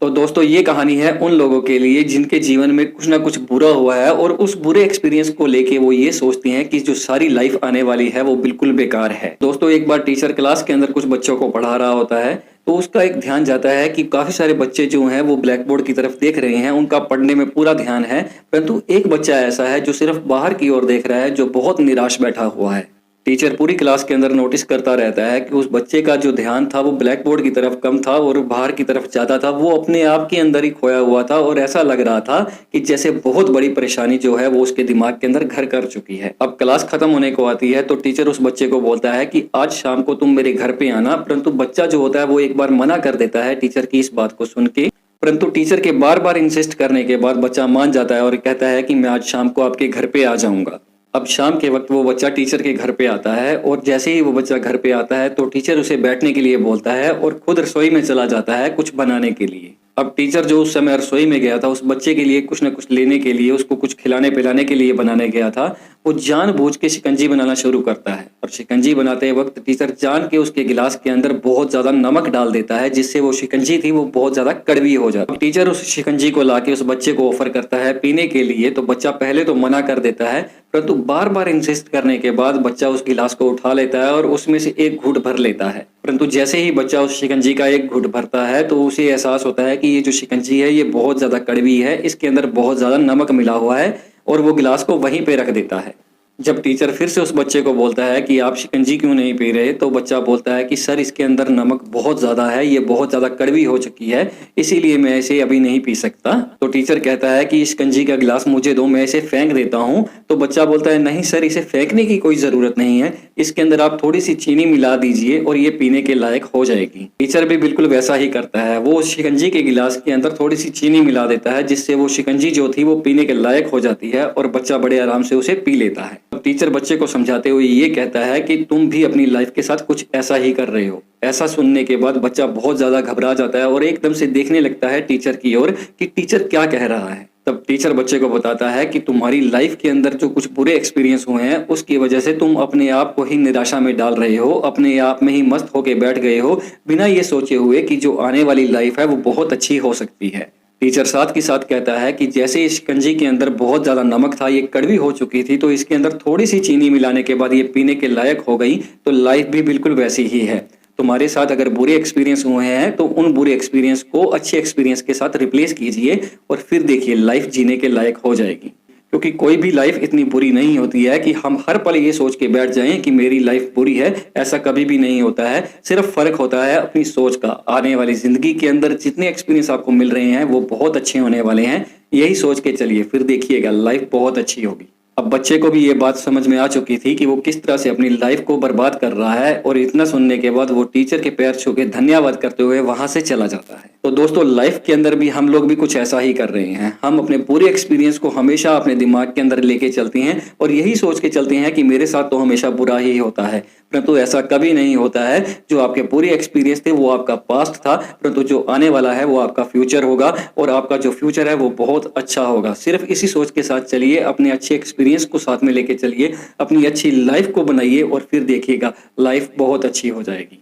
तो दोस्तों ये कहानी है उन लोगों के लिए जिनके जीवन में कुछ ना कुछ बुरा हुआ है और उस बुरे एक्सपीरियंस को लेके वो ये सोचते हैं कि जो सारी लाइफ आने वाली है वो बिल्कुल बेकार है। दोस्तों एक बार टीचर क्लास के अंदर कुछ बच्चों को पढ़ा रहा होता है तो उसका एक ध्यान जाता है कि काफी सारे बच्चे जो हैं वो ब्लैक बोर्ड की तरफ देख रहे हैं, उनका पढ़ने में पूरा ध्यान है, परंतु एक बच्चा ऐसा है जो सिर्फ बाहर की ओर देख रहा है, जो बहुत निराश बैठा हुआ है। टीचर पूरी क्लास के अंदर नोटिस करता रहता है कि उस बच्चे का जो ध्यान था वो ब्लैक बोर्ड की तरफ कम था और बाहर की तरफ ज्यादा था। वो अपने आप के अंदर ही खोया हुआ था और ऐसा लग रहा था कि जैसे बहुत बड़ी परेशानी जो है वो उसके दिमाग के अंदर घर कर चुकी है। अब क्लास खत्म होने को आती है तो टीचर उस बच्चे को बोलता है कि आज शाम को तुम मेरे घर पे आना, परंतु बच्चा जो होता है वो एक बार मना कर देता है टीचर की इस बात को सुन के। परंतु टीचर के बार बार इंसिस्ट करने के बाद बच्चा मान जाता है और कहता है कि मैं आज शाम को आपके घर पे आ जाऊंगा। अब शाम के वक्त वो बच्चा टीचर के घर पे आता है और जैसे ही वो बच्चा घर पे आता है तो टीचर उसे बैठने के लिए बोलता है और खुद रसोई में चला जाता है कुछ बनाने के लिए। अब टीचर जो उस समय रसोई में गया था उस बच्चे के लिए कुछ न कुछ लेने के लिए, उसको कुछ खिलाने पिलाने के लिए बनाने गया था, वो जानबूझ के शिकंजी बनाना शुरू करता है। और शिकंजी बनाते वक्त टीचर जान के उसके गिलास के अंदर बहुत ज्यादा नमक डाल देता है, जिससे वो शिकंजी थी वो बहुत ज्यादा कड़वी हो जाती है। टीचर उस शिकंजी को लाके उस बच्चे को ऑफर करता है पीने के लिए, तो बच्चा पहले तो मना कर देता है, परंतु बार बार इंसिस्ट करने के बाद बच्चा उस गिलास को उठा लेता है और उसमें से एक घूंट भर लेता है। परंतु जैसे ही बच्चा उस शिकंजी का एक घूंट भरता है तो उसे एहसास होता है कि ये जो शिकंजी है ये बहुत ज्यादा कड़वी है, इसके अंदर बहुत ज्यादा नमक मिला हुआ है, और वो गिलास को वहीं पे रख देता है। जब टीचर फिर से उस बच्चे को बोलता है कि आप शिकंजी क्यों नहीं पी रहे, तो बच्चा बोलता है कि सर इसके अंदर नमक बहुत ज्यादा है, ये बहुत ज्यादा कड़वी हो चुकी है, इसीलिए मैं इसे अभी नहीं पी सकता। तो टीचर कहता है कि शिकंजी का गिलास मुझे दो, मैं इसे फेंक देता हूँ। तो बच्चा बोलता है नहीं सर, इसे फेंकने की कोई जरूरत नहीं है, इसके अंदर आप थोड़ी सी चीनी मिला दीजिए और ये पीने के लायक हो जाएगी। टीचर भी बिल्कुल वैसा ही करता है, वो शिकंजी के गिलास के अंदर थोड़ी सी चीनी मिला देता है, जिससे वो शिकंजी जो थी वो पीने के लायक हो जाती है और बच्चा बड़े आराम से उसे पी लेता है। टीचर बच्चे को समझाते हुए ये कहता है कि तुम भी अपनी लाइफ के साथ कुछ ऐसा ही कर रहे हो। ऐसा सुनने के बाद बच्चा बहुत ज्यादा घबरा जाता है और एकदम से देखने लगता है टीचर की ओर कि टीचर क्या कह रहा है। तब टीचर बच्चे को बताता है कि तुम्हारी लाइफ के अंदर जो कुछ बुरे एक्सपीरियंस हुए हैं उसकी वजह से तुम अपने आप को ही निराशा में डाल रहे हो, अपने आप में ही मस्त होके बैठ गए हो, बिना ये सोचे हुए कि जो आने वाली लाइफ है वो बहुत अच्छी हो सकती है। टीचर साथ के साथ कहता है कि जैसे इस शिकंजी के अंदर बहुत ज्यादा नमक था, ये कड़वी हो चुकी थी, तो इसके अंदर थोड़ी सी चीनी मिलाने के बाद ये पीने के लायक हो गई, तो लाइफ भी बिल्कुल वैसी ही है। तुम्हारे साथ अगर बुरे एक्सपीरियंस हुए हैं तो उन बुरे एक्सपीरियंस को अच्छे एक्सपीरियंस के साथ रिप्लेस कीजिए और फिर देखिए लाइफ जीने के लायक हो जाएगी। क्योंकि कोई भी लाइफ इतनी बुरी नहीं होती है कि हम हर पल ये सोच के बैठ जाएं कि मेरी लाइफ बुरी है, ऐसा कभी भी नहीं होता है। सिर्फ फर्क होता है अपनी सोच का। आने वाली जिंदगी के अंदर जितने एक्सपीरियंस आपको मिल रहे हैं वो बहुत अच्छे होने वाले हैं, यही सोच के चलिए, फिर देखिएगा लाइफ बहुत अच्छी होगी। अब बच्चे को भी ये बात समझ में आ चुकी थी कि वो किस तरह से अपनी लाइफ को बर्बाद कर रहा है, और इतना सुनने के बाद वो टीचर के पैर छू के धन्यवाद करते हुए वहां से चला जाता है। तो दोस्तों लाइफ के अंदर भी हम लोग भी कुछ ऐसा ही कर रहे हैं। हम अपने पूरे एक्सपीरियंस को हमेशा अपने दिमाग के अंदर लेके चलते हैं और यही सोच के चलते हैं कि मेरे साथ तो हमेशा बुरा ही होता है, परंतु ऐसा कभी नहीं होता है। जो आपके पूरे एक्सपीरियंस थे वो आपका पास्ट था, परंतु जो आने वाला है वो आपका फ्यूचर होगा, और आपका जो फ्यूचर है वो बहुत अच्छा होगा। सिर्फ इसी सोच के साथ चलिए, अपने अच्छे एक्सपीरियंस को साथ में लेके चलिए, अपनी अच्छी लाइफ को बनाइए और फिर देखिएगा लाइफ बहुत अच्छी हो जाएगी।